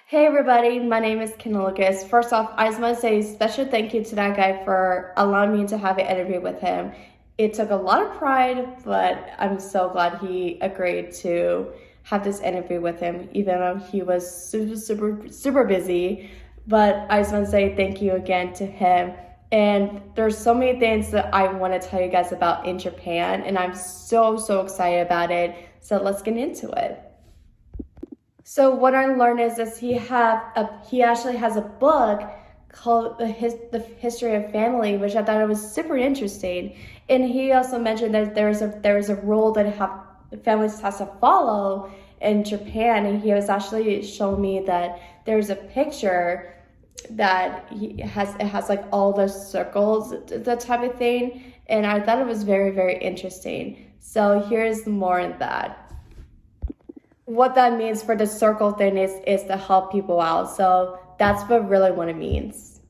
Hey everybody, my name is Ken Lucas. First off, I just want to say a special thank you to that guy for allowing me to have an interview with him. It took a lot of pride, but I'm so glad he agreed to have this interview with him, even though he was super busy. But I just want to say thank you again to him. And there's so many things that I want to tell you guys about in Japan, and I'm so excited about it. So let's get into it. So what I learned is he actually has a book called the History of Family, which I thought it was super interesting. And he also mentioned that there is a rule that have families has to follow in Japan. And he was actually showing me that there's a picture that it has like all the circles, that type of thing. And I thought it was very interesting. So here's more of that. What that means for the circle thing is to help people out. So that's what it means.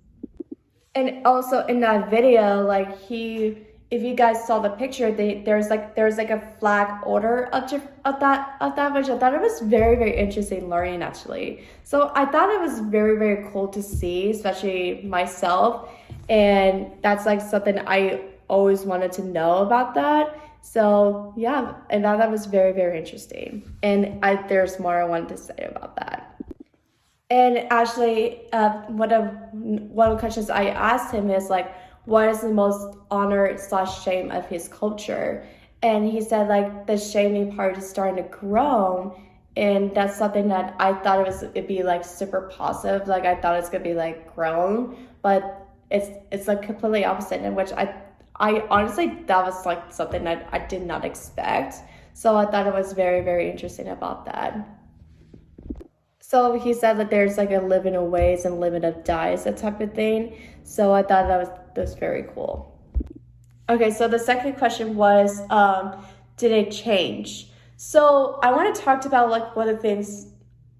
And also in that video, if you guys saw the picture, there's like a flag order of that, which I thought it was very interesting learning actually. So I thought it was very cool to see, especially myself, and that's like something I always wanted to know about that. So yeah, and that was very interesting. And there's more I wanted to say about that. And actually, one of the questions I asked him is like, what is the most honor slash shame of his culture? And he said like the shaming part is starting to grow, and that's something that I thought it'd be like super positive. Like I thought it's gonna be like grown, but it's like completely opposite, in which I honestly, that was like something that I did not expect. So I thought it was very interesting about that. So he said that there's like a limit of ways and limit of dies, that type of thing. So I thought that was very cool. Okay, so the second question was, did it change? So I want to talk about like what the things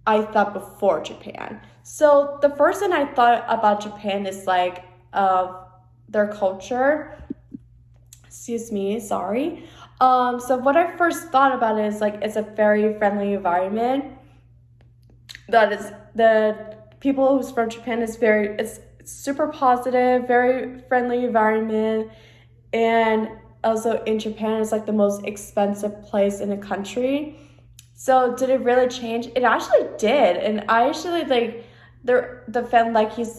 I thought before Japan. So the first thing I thought about Japan is like their culture. Excuse me, sorry. So what I first thought about it is like it's a very friendly environment. That is the people who's from Japan it's super positive, very friendly environment, and also in Japan it's like the most expensive place in the country. So did it really change? It actually did, and I actually like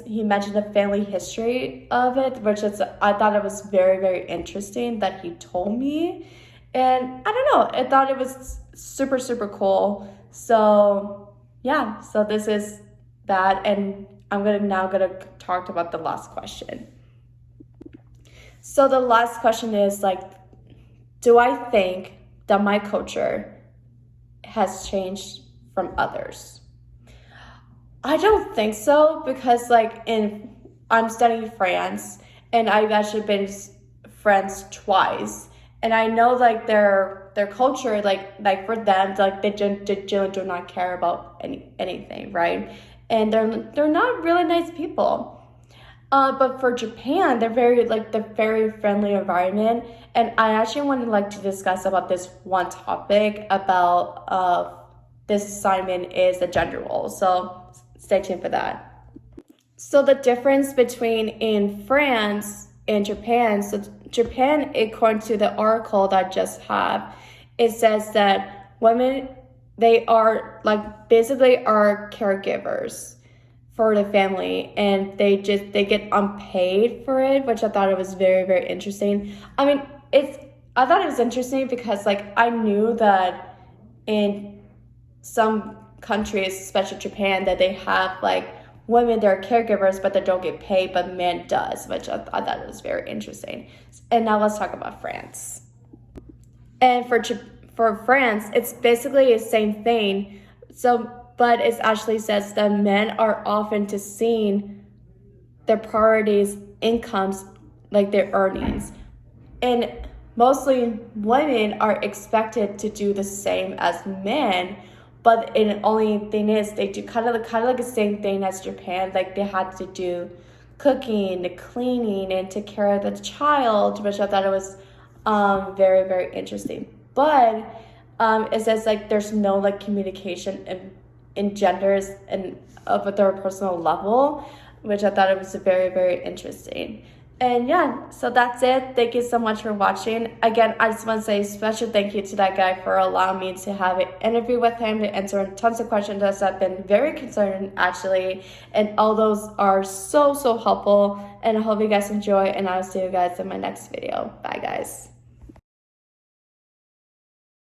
he mentioned the family history of it, which is I thought it was very interesting that he told me, and I don't know, I thought it was super cool. So yeah, so this is that, and I'm gonna talk about the last question. So the last question is like, do I think that my culture has changed from others? I don't think so, because I'm studying France, and I've actually been France twice, and I know like their culture, like for them, like they generally do not care about anything, right? And they're not really nice people. But for Japan, they're very friendly environment, and I actually wanted like to discuss about this one topic about this assignment is the gender role. So stay tuned for that. So the difference between in France and Japan, so Japan, according to the article that I just have, it says that women, they are like basically are caregivers for the family, and they get unpaid for it, which I thought it was very interesting. I mean, I thought it was interesting because like I knew that in some countries, especially Japan, that they have like women that are caregivers but they don't get paid, but men does, which I thought it was very interesting. And now let's talk about France. And for France, it's basically the same thing. So, but it actually says that men are often to seen their priorities, incomes, like their earnings, and mostly women are expected to do the same as men. But the only thing is they do kind of like the same thing as Japan. Like they had to do cooking, the cleaning, and take care of the child, which I thought it was very interesting. But it says like there's no like communication in genders and of their personal level, which I thought it was very, very interesting. And yeah, so that's it. Thank you so much for watching. Again, I just want to say a special thank you to that guy for allowing me to have an interview with him to answer tons of questions that have been very concerning actually. And all those are so, so helpful. And I hope you guys enjoy, and I'll see you guys in my next video. Bye guys.